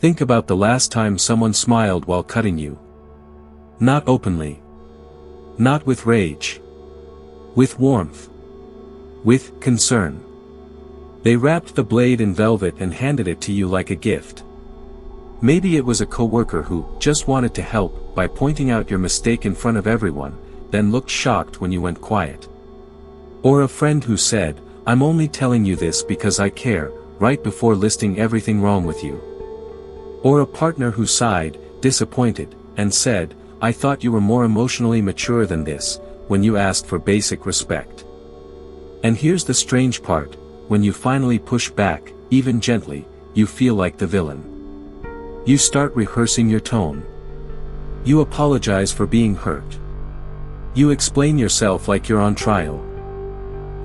Think about the last time someone smiled while cutting you. Not openly. Not with rage. With warmth. With concern. They wrapped the blade in velvet and handed it to you like a gift. Maybe it was a coworker who just wanted to help by pointing out your mistake in front of everyone, then looked shocked when you went quiet. Or a friend who said, "I'm only telling you this because I care," right before listing everything wrong with you. Or a partner who sighed, disappointed, and said, "I thought you were more emotionally mature than this," when you asked for basic respect. And here's the strange part, when you finally push back, even gently, you feel like the villain. You start rehearsing your tone. You apologize for being hurt. You explain yourself like you're on trial.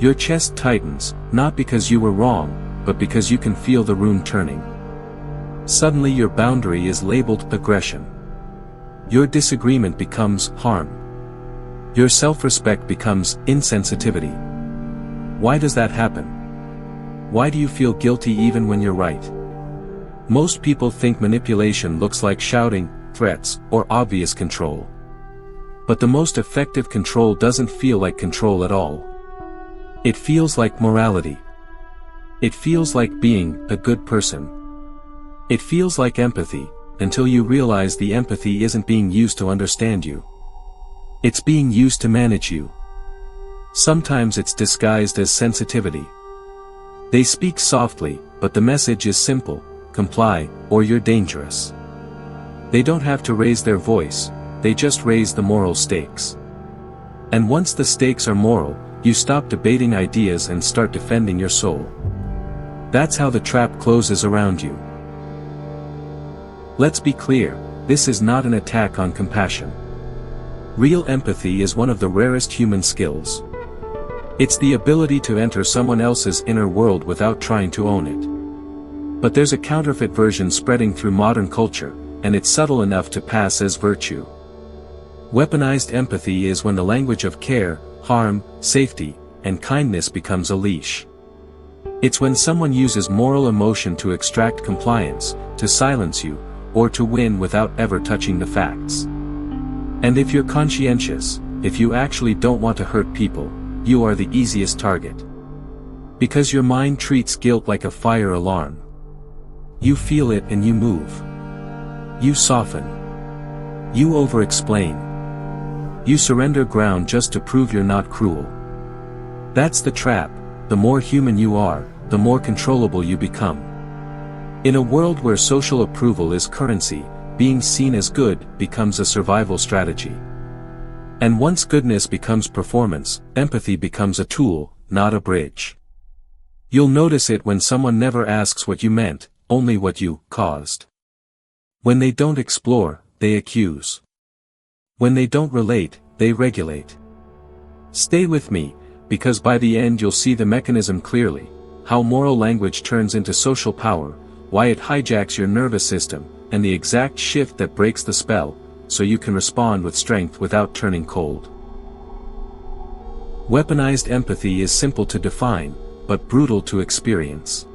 Your chest tightens, not because you were wrong, but because you can feel the room turning. Suddenly your boundary is labeled aggression. Your disagreement becomes harm. Your self-respect becomes insensitivity. Why does that happen? Why do you feel guilty even when you're right? Most people think manipulation looks like shouting, threats, or obvious control. But the most effective control doesn't feel like control at all. It feels like morality. It feels like being a good person. It feels like empathy, until you realize the empathy isn't being used to understand you. It's being used to manage you. Sometimes it's disguised as sensitivity. They speak softly, but the message is simple: comply, or you're dangerous. They don't have to raise their voice, they just raise the moral stakes. And once the stakes are moral, you stop debating ideas and start defending your soul. That's how the trap closes around you. Let's be clear, this is not an attack on compassion. Real empathy is one of the rarest human skills. It's the ability to enter someone else's inner world without trying to own it. But there's a counterfeit version spreading through modern culture, and it's subtle enough to pass as virtue. Weaponized empathy is when the language of care, harm, safety, and kindness becomes a leash. It's when someone uses moral emotion to extract compliance, to silence you, or to win without ever touching the facts. And if you're conscientious, if you actually don't want to hurt people, you are the easiest target. Because your mind treats guilt like a fire alarm. You feel it and you move. You soften. You over-explain. You surrender ground just to prove you're not cruel. That's the trap. The more human you are, the more controllable you become. In a world where social approval is currency, being seen as good becomes a survival strategy. And once goodness becomes performance, empathy becomes a tool, not a bridge. You'll notice it when someone never asks what you meant, only what you caused. When they don't explore, they accuse. When they don't relate, they regulate. Stay with me, because by the end you'll see the mechanism clearly, how moral language turns into social power, why it hijacks your nervous system, and the exact shift that breaks the spell, so you can respond with strength without turning cold. Weaponized empathy is simple to define, but brutal to experience.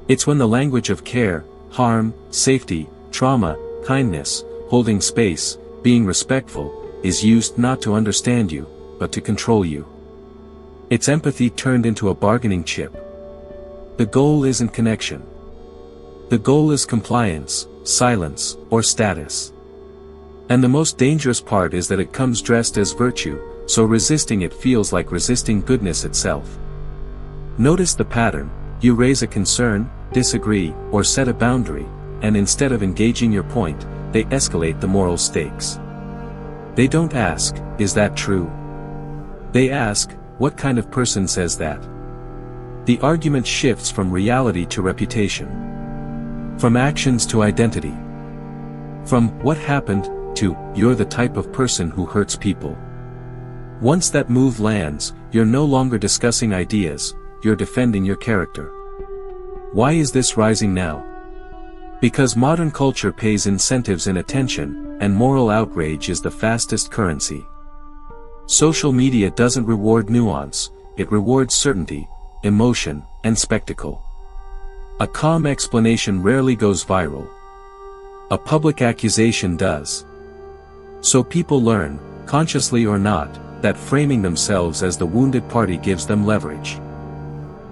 It's when the language of care, harm, safety, trauma, kindness, holding space, being respectful, is used not to understand you, but to control you. It's empathy turned into a bargaining chip. The goal isn't connection. The goal is compliance, silence, or status. And the most dangerous part is that it comes dressed as virtue, so resisting it feels like resisting goodness itself. Notice the pattern: you raise a concern, disagree, or set a boundary, and instead of engaging your point, they escalate the moral stakes. They don't ask, "Is that true?" They ask, "What kind of person says that?" The argument shifts from reality to reputation. From actions to identity. From "what happened" to "you're the type of person who hurts people." Once that move lands, you're no longer discussing ideas, you're defending your character. Why is this rising now? Because modern culture pays incentives in attention, and moral outrage is the fastest currency. Social media doesn't reward nuance, it rewards certainty, emotion, and spectacle. A calm explanation rarely goes viral, A public accusation does. So people learn, consciously or not, that framing themselves as the wounded party gives them leverage.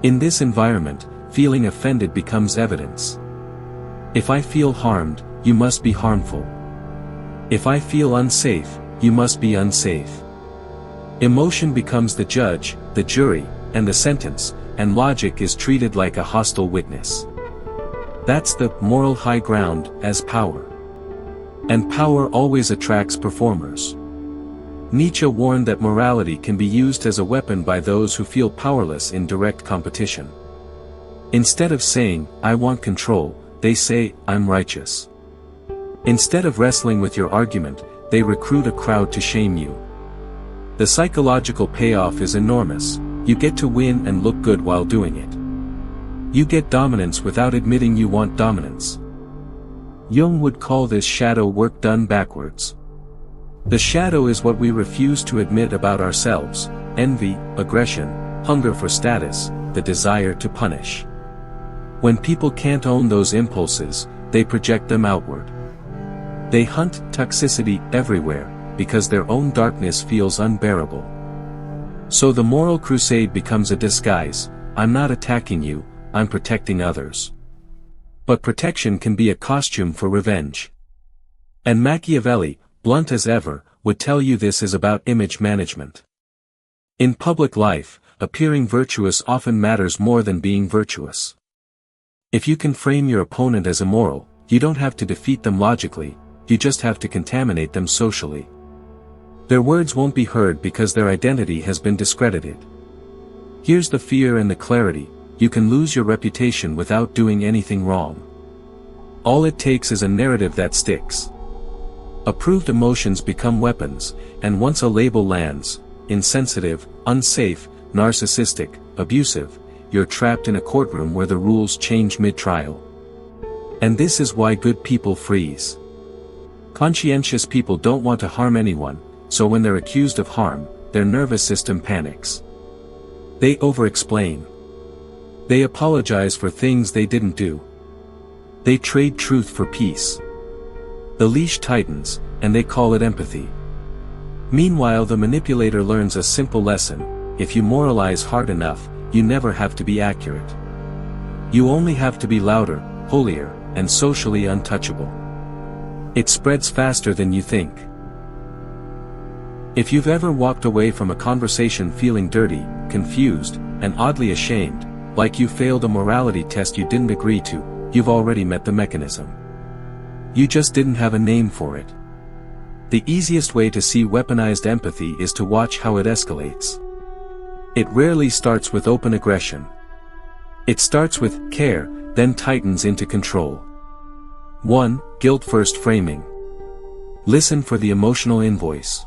In this environment, feeling offended becomes evidence. If I feel harmed, you must be harmful. If I feel unsafe, you must be unsafe. Emotion becomes the judge, the jury, and the sentence, and logic is treated like a hostile witness. That's the moral high ground as power. And power always attracts performers. Nietzsche warned that morality can be used as a weapon by those who feel powerless in direct competition. Instead of saying, "I want control," they say, "I'm righteous." Instead of wrestling with your argument, they recruit a crowd to shame you. The psychological payoff is enormous. You get to win and look good while doing it. You get dominance without admitting you want dominance. Jung would call this shadow work done backwards. The shadow is what we refuse to admit about ourselves: envy, aggression, hunger for status, the desire to punish. When people can't own those impulses, they project them outward. They hunt toxicity everywhere, because their own darkness feels unbearable. So the moral crusade becomes a disguise: I'm not attacking you, I'm protecting others. But protection can be a costume for revenge. And Machiavelli, blunt as ever, would tell you this is about image management. In public life, appearing virtuous often matters more than being virtuous. If you can frame your opponent as immoral, you don't have to defeat them logically, you just have to contaminate them socially. Their words won't be heard because their identity has been discredited. Here's the fear and the clarity: you can lose your reputation without doing anything wrong. All it takes is a narrative that sticks. Approved emotions become weapons, and once a label lands, insensitive, unsafe, narcissistic, abusive, you're trapped in a courtroom where the rules change mid-trial. And this is why good people freeze. Conscientious people don't want to harm anyone, so when they're accused of harm, their nervous system panics. They over-explain. They apologize for things they didn't do. They trade truth for peace. The leash tightens, and they call it empathy. Meanwhile, the manipulator learns a simple lesson: if you moralize hard enough, you never have to be accurate. You only have to be louder, holier, and socially untouchable. It spreads faster than you think. If you've ever walked away from a conversation feeling dirty, confused, and oddly ashamed, like you failed a morality test you didn't agree to, you've already met the mechanism. You just didn't have a name for it. The easiest way to see weaponized empathy is to watch how it escalates. It rarely starts with open aggression. It starts with care, then tightens into control. 1. Guilt-first framing. Listen for the emotional invoice.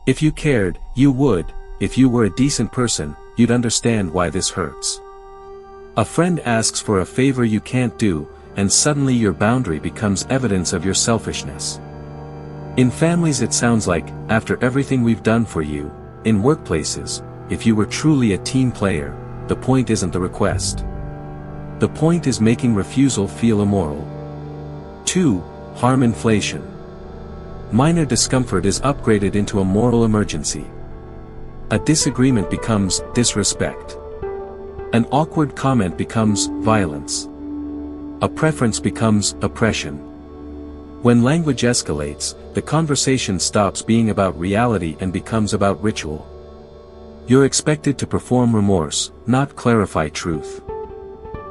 If you cared, you would. If you were a decent person, you'd understand why this hurts. A friend asks for a favor you can't do, and suddenly your boundary becomes evidence of your selfishness. In families it sounds like, after everything we've done for you. In workplaces, if you were truly a team player, the point isn't the request. The point is making refusal feel immoral. 2. Harm inflation. Minor discomfort is upgraded into a moral emergency. A disagreement becomes disrespect. An awkward comment becomes violence. A preference becomes oppression. When language escalates, the conversation stops being about reality and becomes about ritual. You're expected to perform remorse, not clarify truth.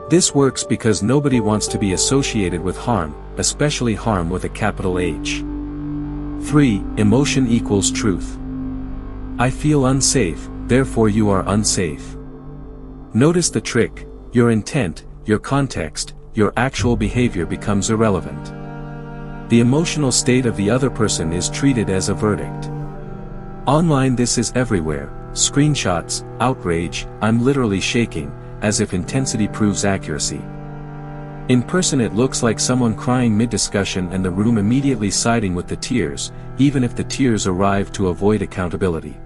This works because nobody wants to be associated with harm, especially harm with a capital H. 3. Emotion equals truth. I feel unsafe, therefore you are unsafe. Notice the trick: your intent, your context, your actual behavior becomes irrelevant. The emotional state of the other person is treated as a verdict. Online this is everywhere: screenshots, outrage, I'm literally shaking, as if intensity proves accuracy. In person it looks like someone crying mid-discussion and the room immediately siding with the tears, even if the tears arrive to avoid accountability.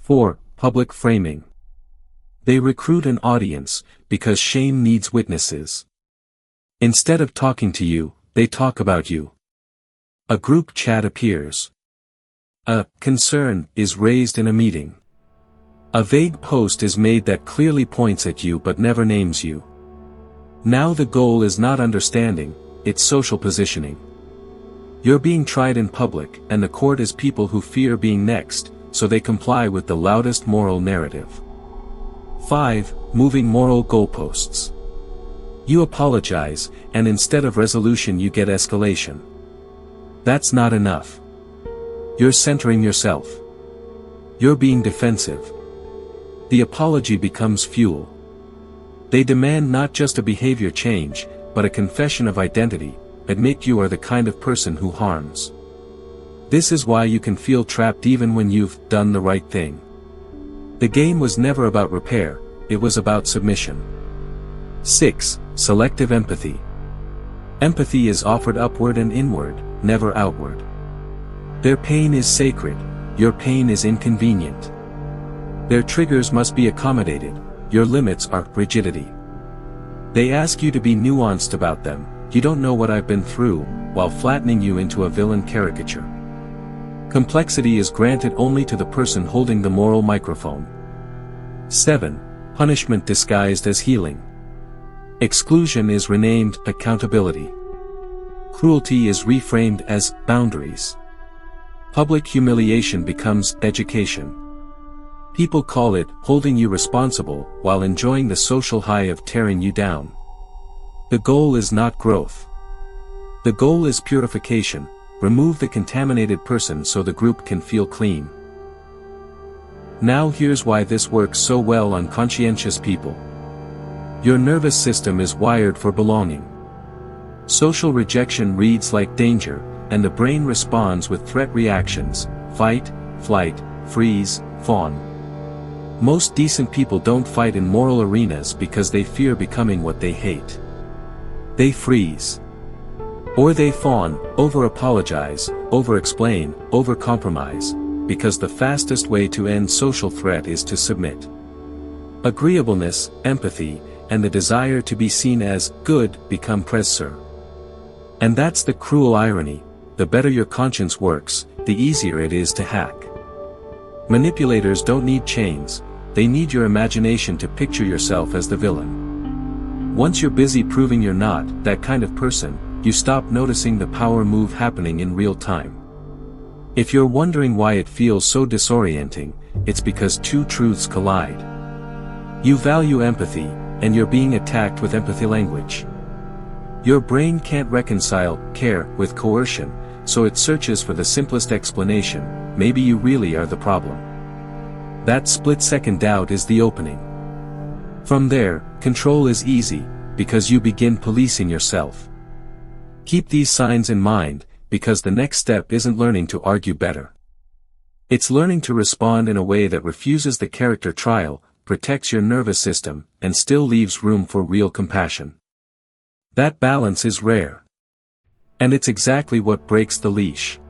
4. Public framing. They recruit an audience, because shame needs witnesses. Instead of talking to you, they talk about you. A group chat appears. A concern is raised in a meeting. A vague post is made that clearly points at you but never names you. Now the goal is not understanding, it's social positioning. You're being tried in public, and the court is people who fear being next, so they comply with the loudest moral narrative. 5. Moving moral goalposts. You apologize, and instead of resolution you get escalation. That's not enough. You're centering yourself. You're being defensive. The apology becomes fuel. They demand not just a behavior change, but a confession of identity. Admit you are the kind of person who harms. This is why you can feel trapped even when you've done the right thing. The game was never about repair, it was about submission. 6. Selective empathy. Empathy is offered upward and inward, never outward. Their pain is sacred, your pain is inconvenient. Their triggers must be accommodated, your limits are rigidity. They ask you to be nuanced about them. You don't know what I've been through, while flattening you into a villain caricature. Complexity is granted only to the person holding the moral microphone. 7. Punishment disguised as healing. Exclusion is renamed accountability. Cruelty is reframed as boundaries. Public humiliation becomes education. People call it holding you responsible while enjoying the social high of tearing you down. The goal is not growth. The goal is purification. Remove the contaminated person so the group can feel clean. Now here's why this works so well on conscientious people. Your nervous system is wired for belonging. Social rejection reads like danger, and the brain responds with threat reactions: fight, flight, freeze, fawn. Most decent people don't fight in moral arenas because they fear becoming what they hate. They freeze. Or they fawn, over-apologize, over-explain, over-compromise, because the fastest way to end social threat is to submit. Agreeableness, empathy, and the desire to be seen as good become pressure. And that's the cruel irony: the better your conscience works, the easier it is to hack. Manipulators don't need chains, they need your imagination to picture yourself as the villain. Once you're busy proving you're not that kind of person, you stop noticing the power move happening in real time. If you're wondering why it feels so disorienting, it's because two truths collide. You value empathy, and you're being attacked with empathy language. Your brain can't reconcile care with coercion, so it searches for the simplest explanation: maybe you really are the problem. That split-second doubt is the opening. From there, control is easy, because you begin policing yourself. Keep these signs in mind, because the next step isn't learning to argue better. It's learning to respond in a way that refuses the character trial, protects your nervous system, and still leaves room for real compassion. That balance is rare. And it's exactly what breaks the leash.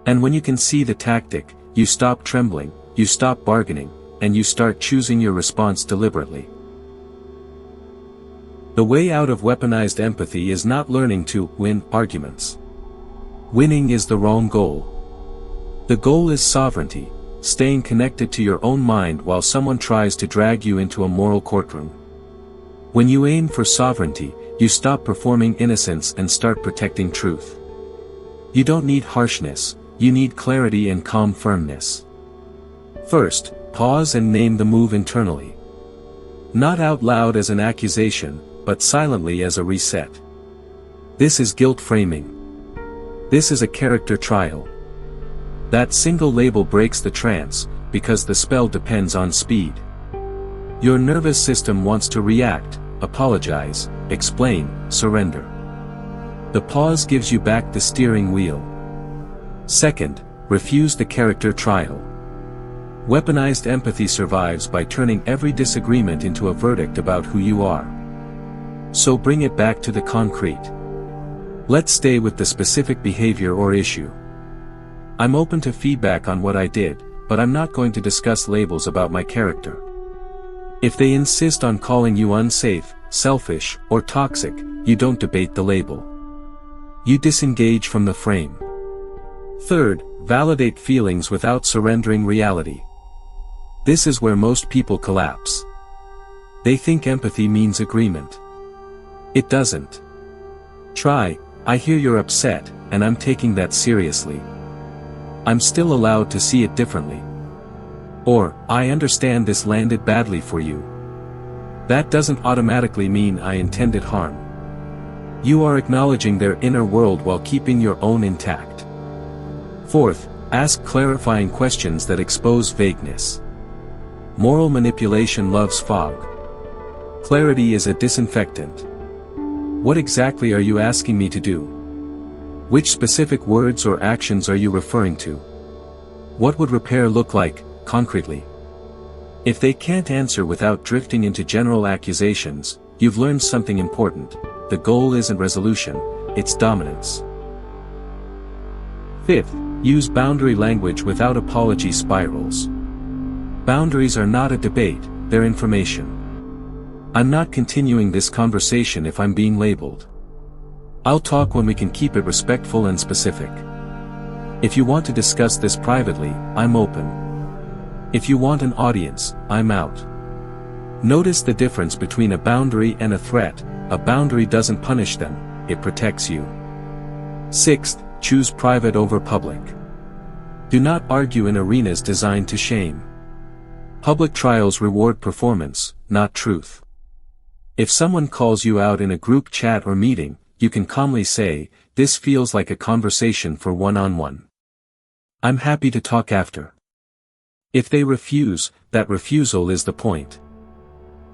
And when you can see the tactic, you stop trembling, you stop bargaining, and you start choosing your response deliberately. The way out of weaponized empathy is not learning to win arguments. Winning is the wrong goal. The goal is sovereignty, staying connected to your own mind while someone tries to drag you into a moral courtroom. When you aim for sovereignty, you stop performing innocence and start protecting truth. You don't need harshness, you need clarity and calm firmness. First, pause and name the move internally. Not out loud as an accusation, but silently as a reset. This is guilt framing. This is a character trial. That single label breaks the trance, because the spell depends on speed. Your nervous system wants to react, apologize, explain, surrender. The pause gives you back the steering wheel. Second, refuse the character trial. Weaponized empathy survives by turning every disagreement into a verdict about who you are. So bring it back to the concrete. Let's stay with the specific behavior or issue. I'm open to feedback on what I did, but I'm not going to discuss labels about my character. If they insist on calling you unsafe, selfish, or toxic, you don't debate the label. You disengage from the frame. Third, validate feelings without surrendering reality. This is where most people collapse. They think empathy means agreement. It doesn't. Try, I hear you're upset, and I'm taking that seriously. I'm still allowed to see it differently. Or, I understand this landed badly for you. That doesn't automatically mean I intended harm. You are acknowledging their inner world while keeping your own intact. Fourth, ask clarifying questions that expose vagueness. Moral manipulation loves fog. Clarity is a disinfectant. What exactly are you asking me to do? Which specific words or actions are you referring to? What would repair look like, concretely? If they can't answer without drifting into general accusations, you've learned something important. The goal isn't resolution, it's dominance. Fifth, use boundary language without apology spirals. Boundaries are not a debate, they're information. I'm not continuing this conversation if I'm being labeled. I'll talk when we can keep it respectful and specific. If you want to discuss this privately, I'm open. If you want an audience, I'm out. Notice the difference between a boundary and a threat. A boundary doesn't punish them, it protects you. Sixth, choose private over public. Do not argue in arenas designed to shame. Public trials reward performance, not truth. If someone calls you out in a group chat or meeting, you can calmly say, "This feels like a conversation for one-on-one. I'm happy to talk after." If they refuse, that refusal is the point.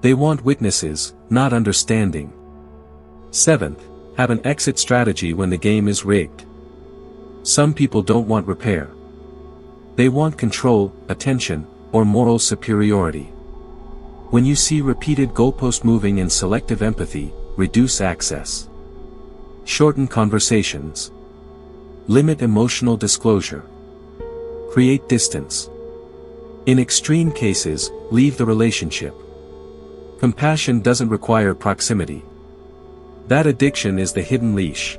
They want witnesses, not understanding. Seventh, have an exit strategy when the game is rigged. Some people don't want repair. They want control, attention, or moral superiority. When you see repeated goalpost moving and selective empathy, reduce access. Shorten conversations. Limit emotional disclosure. Create distance. In extreme cases, leave the relationship. Compassion doesn't require proximity. That addiction is the hidden leash.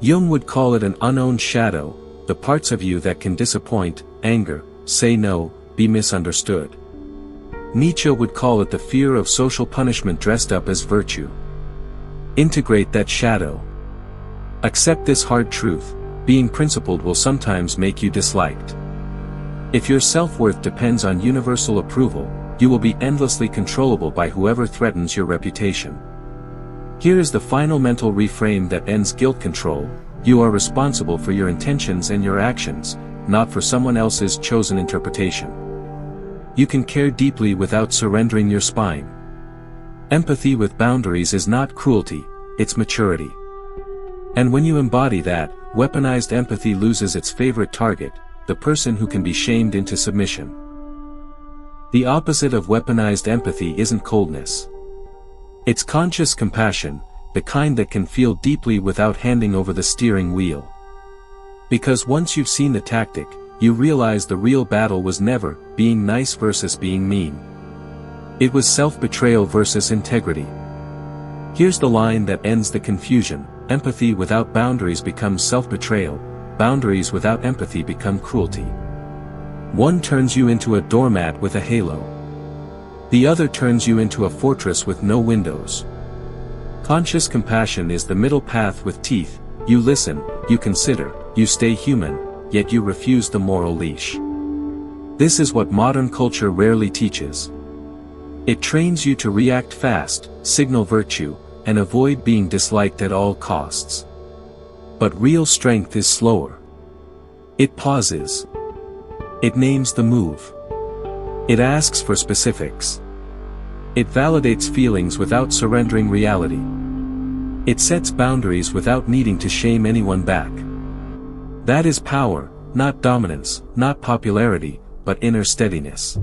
Jung would call it an unowned shadow, the parts of you that can disappoint, anger, say no, be misunderstood. Nietzsche would call it the fear of social punishment dressed up as virtue. Integrate that shadow. Accept this hard truth: being principled will sometimes make you disliked. If your self-worth depends on universal approval, you will be endlessly controllable by whoever threatens your reputation. Here is the final mental reframe that ends guilt control: you are responsible for your intentions and your actions, not for someone else's chosen interpretation. You can care deeply without surrendering your spine. Empathy with boundaries is not cruelty, it's maturity. And when you embody that, weaponized empathy loses its favorite target, the person who can be shamed into submission. The opposite of weaponized empathy isn't coldness. It's conscious compassion, the kind that can feel deeply without handing over the steering wheel. Because once you've seen the tactic, you realize the real battle was never being nice versus being mean. It was self-betrayal versus integrity. Here's the line that ends the confusion: empathy without boundaries becomes self-betrayal, boundaries without empathy become cruelty. One turns you into a doormat with a halo. The other turns you into a fortress with no windows. Conscious compassion is the middle path with teeth: you listen, you consider, you stay human, yet you refuse the moral leash. This is what modern culture rarely teaches. It trains you to react fast, signal virtue, and avoid being disliked at all costs. But real strength is slower. It pauses. It names the move. It asks for specifics. It validates feelings without surrendering reality. It sets boundaries without needing to shame anyone back. That is power, not dominance, not popularity, but inner steadiness.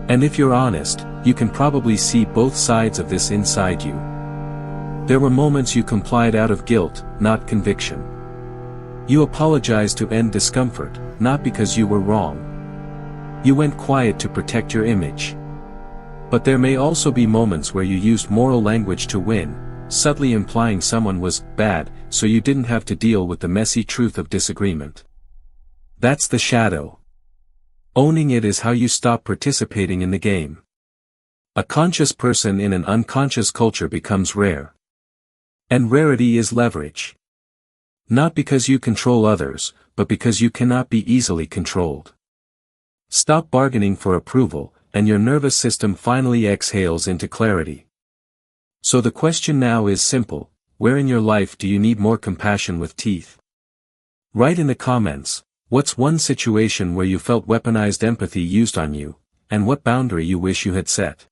And if you're honest, you can probably see both sides of this inside you. There were moments you complied out of guilt, not conviction. You apologized to end discomfort, not because you were wrong. You went quiet to protect your image. But there may also be moments where you used moral language to win, subtly implying someone was bad, so you didn't have to deal with the messy truth of disagreement. That's the shadow. Owning it is how you stop participating in the game. A conscious person in an unconscious culture becomes rare. And rarity is leverage. Not because you control others, but because you cannot be easily controlled. Stop bargaining for approval, and your nervous system finally exhales into clarity. So the question now is simple: where in your life do you need more compassion with teeth? Write in the comments, what's one situation where you felt weaponized empathy used on you, and what boundary you wish you had set.